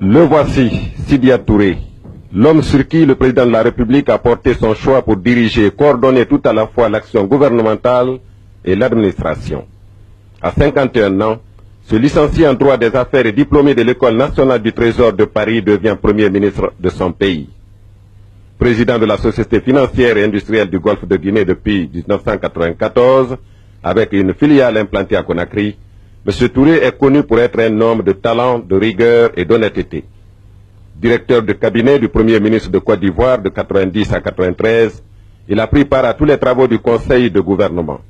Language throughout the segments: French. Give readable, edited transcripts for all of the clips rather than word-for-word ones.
Le voici, Sidya Touré, l'homme sur qui le président de la République a porté son choix pour diriger et coordonner tout à la fois l'action gouvernementale et l'administration. À 51 ans, ce licencié en droit des affaires et diplômé de l'École nationale du Trésor de Paris devient Premier ministre de son pays. Président de la Société financière et industrielle du Golfe de Guinée depuis 1994, avec une filiale implantée à Conakry, M. Touré est connu pour être un homme de talent, de rigueur et d'honnêteté. Directeur de cabinet du Premier ministre de Côte d'Ivoire de 1990 à 1993, il a pris part à tous les travaux du Conseil de gouvernement.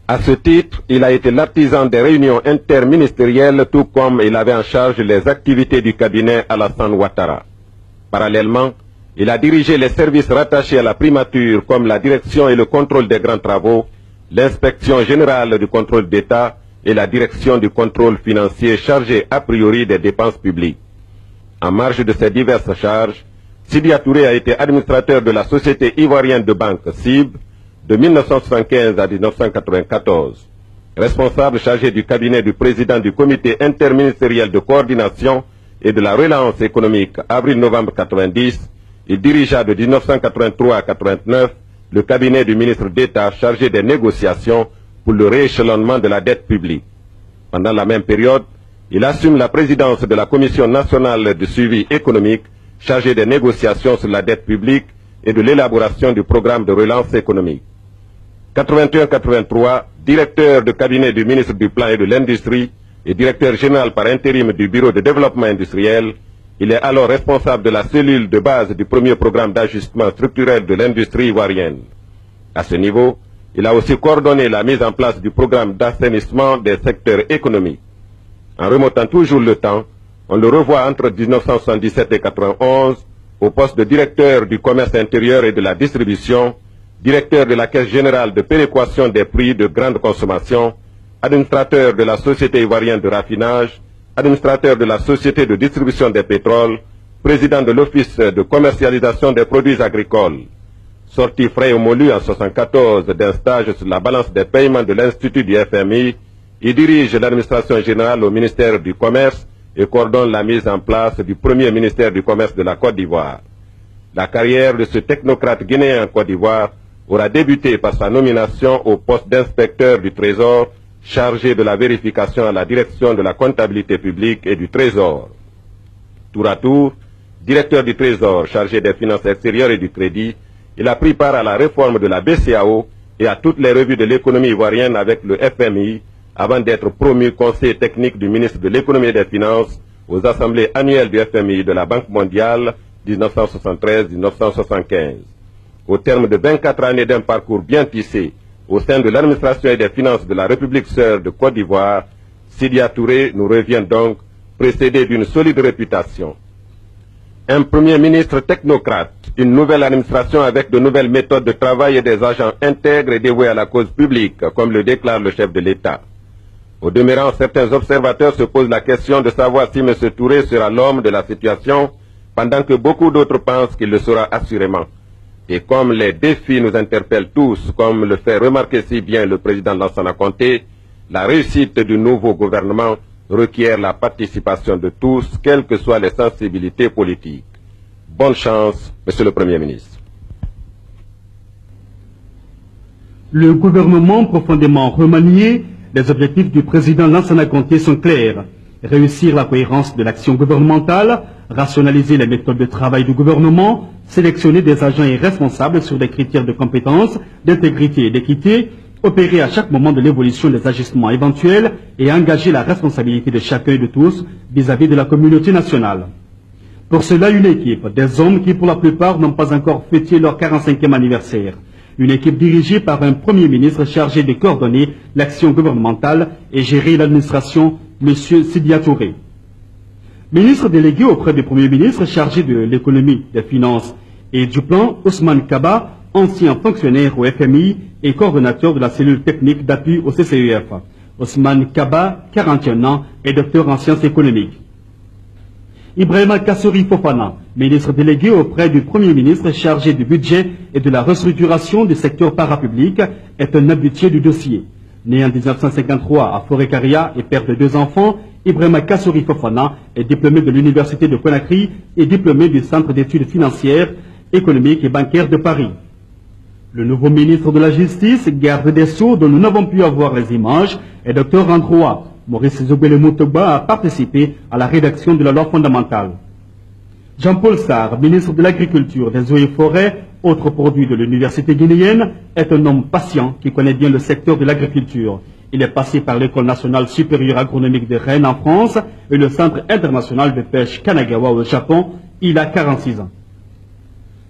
À ce titre, il a été l'artisan des réunions interministérielles, tout comme il avait en charge les activités du cabinet Alassane Ouattara. Parallèlement, il a dirigé les services rattachés à la primature comme la direction et le contrôle des grands travaux, l'inspection générale du contrôle d'État et la direction du contrôle financier chargée a priori des dépenses publiques. En marge de ces diverses charges, Sidya Touré a été administrateur de la Société ivoirienne de banque SIB de 1975 à 1994. Responsable chargé du cabinet du président du comité interministériel de coordination et de la relance économique avril-novembre 1990, il dirigea de 1983 à 1989 le cabinet du ministre d'État chargé des négociations pour le rééchelonnement de la dette publique. Pendant la même période, il assume la présidence de la Commission nationale de suivi économique chargée des négociations sur la dette publique et de l'élaboration du programme de relance économique. 81-83, directeur de cabinet du ministre du Plan et de l'Industrie et directeur général par intérim du Bureau de développement industriel, il est alors responsable de la cellule de base du premier programme d'ajustement structurel de l'industrie ivoirienne. À ce niveau, il a aussi coordonné la mise en place du programme d'assainissement des secteurs économiques. En remontant toujours le temps, on le revoit entre 1977 et 1991 au poste de directeur du commerce intérieur et de la distribution, directeur de la Caisse générale de péréquation des prix de grande consommation, administrateur de la Société ivoirienne de raffinage, administrateur de la Société de distribution des pétroles, président de l'Office de commercialisation des produits agricoles. Sorti frais émolu en 1974 d'un stage sur la balance des paiements de l'Institut du FMI, il dirige l'administration générale au ministère du Commerce et coordonne la mise en place du premier ministère du Commerce de la Côte d'Ivoire. La carrière de ce technocrate guinéen en Côte d'Ivoire aura débuté par sa nomination au poste d'inspecteur du Trésor chargé de la vérification à la direction de la comptabilité publique et du Trésor. Tour à tour, directeur du Trésor chargé des finances extérieures et du crédit, il a pris part à la réforme de la BCEAO et à toutes les revues de l'économie ivoirienne avec le FMI, avant d'être promu conseiller technique du ministre de l'économie et des finances aux assemblées annuelles du FMI de la Banque mondiale 1973-1975. Au terme de 24 années d'un parcours bien tissé au sein de l'administration et des finances de la République sœur de Côte d'Ivoire, Sidya Touré nous revient donc précédé d'une solide réputation. Un Premier ministre technocrate, une nouvelle administration avec de nouvelles méthodes de travail et des agents intègres et dévoués à la cause publique, comme le déclare le chef de l'État. Au demeurant, certains observateurs se posent la question de savoir si M. Touré sera l'homme de la situation, pendant que beaucoup d'autres pensent qu'il le sera assurément. Et comme les défis nous interpellent tous, comme le fait remarquer si bien le président Lansana Conté, la réussite du nouveau gouvernement requiert la participation de tous, quelles que soient les sensibilités politiques. Bonne chance, Monsieur le Premier ministre. Le gouvernement profondément remanié, les objectifs du président Lansana Conté sont clairs. Réussir la cohérence de l'action gouvernementale, rationaliser les méthodes de travail du gouvernement, sélectionner des agents irresponsables sur des critères de compétence, d'intégrité et d'équité, opérer à chaque moment de l'évolution des ajustements éventuels et engager la responsabilité de chacun et de tous vis-à-vis de la communauté nationale. Pour cela, une équipe, des hommes qui pour la plupart n'ont pas encore fêté leur 45e anniversaire. Une équipe dirigée par un Premier ministre chargé de coordonner l'action gouvernementale et gérer l'administration, M. Sidya Touré. Ministre délégué auprès du Premier ministre chargé de l'économie, des finances et du plan, Ousmane Kaba, ancien fonctionnaire au FMI et coordonnateur de la cellule technique d'appui au CCEF. Ousmane Kaba, 41 ans, est docteur en sciences économiques. Ibrahima Kassori Fofana, ministre délégué auprès du Premier ministre chargé du budget et de la restructuration du secteur parapublic, est un habitué du dossier. Né en 1953 à Forêt-Caria et père de 2 enfants, Ibrahima Kassouri Fofana est diplômé de l'Université de Conakry et diplômé du Centre d'études financières, économiques et bancaires de Paris. Le nouveau ministre de la Justice, garde des Sceaux, dont nous n'avons pu avoir les images, est docteur en droit. Maurice Zobele Moutogba a participé à la rédaction de la loi fondamentale. Jean-Paul Sarr, ministre de l'Agriculture, des Eaux et Forêts, autre produit de l'Université guinéenne, est un homme patient qui connaît bien le secteur de l'agriculture. Il est passé par l'École nationale supérieure agronomique de Rennes en France et le Centre international de pêche Kanagawa au Japon. Il a 46 ans.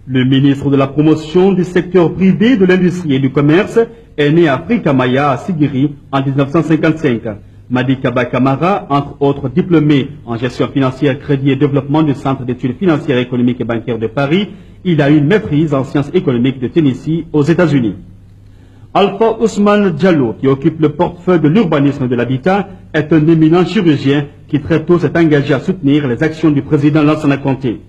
Le ministre de la promotion du secteur privé, de l'industrie et du commerce est né à Frikamaya, à Sigiri, en 1955. Madi Kaba Kamara, entre autres diplômé en gestion financière, crédit et développement du Centre d'études financières, économiques et bancaires de Paris, il a une maîtrise en sciences économiques de Tennessee aux États-Unis. Alpha Ousmane Diallo, qui occupe le portefeuille de l'urbanisme et de l'habitat, est un éminent chirurgien qui très tôt s'est engagé à soutenir les actions du président Lansana Conté.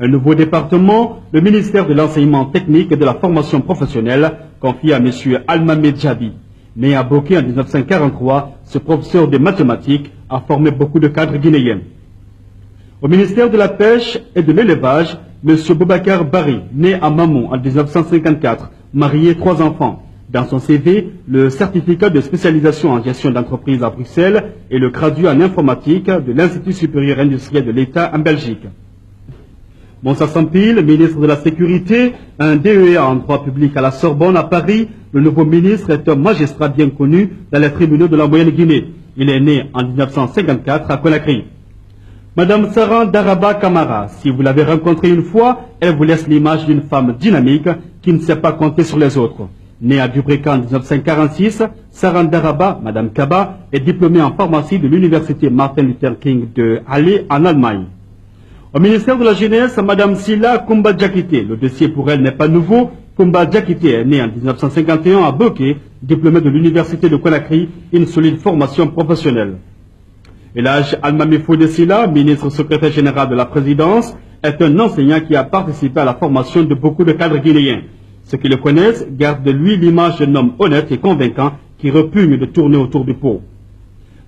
Un nouveau département, le ministère de l'enseignement technique et de la formation professionnelle, confié à M. Almamé Djabi. Né à Boké en 1943, ce professeur de mathématiques a formé beaucoup de cadres guinéens. Au ministère de la Pêche et de l'Élevage, M. Boubacar Bari, né à Mamou en 1954, marié 3 enfants. Dans son CV, le certificat de spécialisation en gestion d'entreprise à Bruxelles et le graduat en informatique de l'Institut supérieur industriel de l'État en Belgique. Moussa Sampil, ministre de la Sécurité, un DEA en droit public à la Sorbonne à Paris, le nouveau ministre est un magistrat bien connu dans les tribunaux de la Moyenne-Guinée. Il est né en 1954 à Conakry. Madame Saran Daraba Kamara, si vous l'avez rencontrée une fois, elle vous laisse l'image d'une femme dynamique qui ne sait pas compter sur les autres. Née à Dubreka en 1946, Saran Daraba, Madame Kaba, est diplômée en pharmacie de l'Université Martin Luther King de Halle en Allemagne. Au ministère de la Jeunesse, Madame Silla Kumba Diakité, le dossier pour elle n'est pas nouveau. Kumba Diakité est née en 1951 à Boké, diplômée de l'Université de Conakry, une solide formation professionnelle. Elhadj Almami Fodé Silla, ministre secrétaire général de la présidence, est un enseignant qui a participé à la formation de beaucoup de cadres guinéens. Ceux qui le connaissent gardent de lui l'image d'un homme honnête et convaincant qui repugne de tourner autour du pot.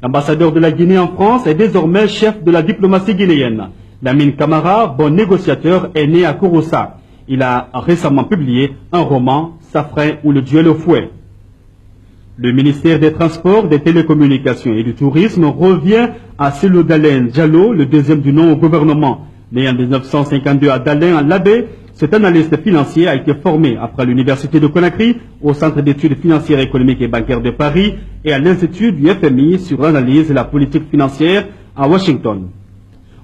L'ambassadeur de la Guinée en France est désormais chef de la diplomatie guinéenne. Lamine Camara, bon négociateur, est né à Kouroussa. Il a récemment publié un roman, Safrin ou le duel au fouet. Le ministère des Transports, des Télécommunications et du Tourisme revient à Celo Dalen Diallo, le deuxième du nom au gouvernement. Né en 1952 à Dalen, en Labé, cet analyste financier a été formé après l'Université de Conakry, au Centre d'études financières, économiques et bancaires de Paris et à l'Institut du FMI sur l'analyse de la politique financière à Washington.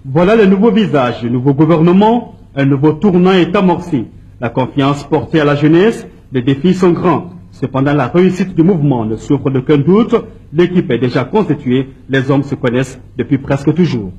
Voilà le nouveau visage du nouveau gouvernement, un nouveau tournant est amorcé. La confiance portée à la jeunesse, les défis sont grands. Cependant, la réussite du mouvement ne souffre d'aucun doute. L'équipe est déjà constituée, les hommes se connaissent depuis presque toujours.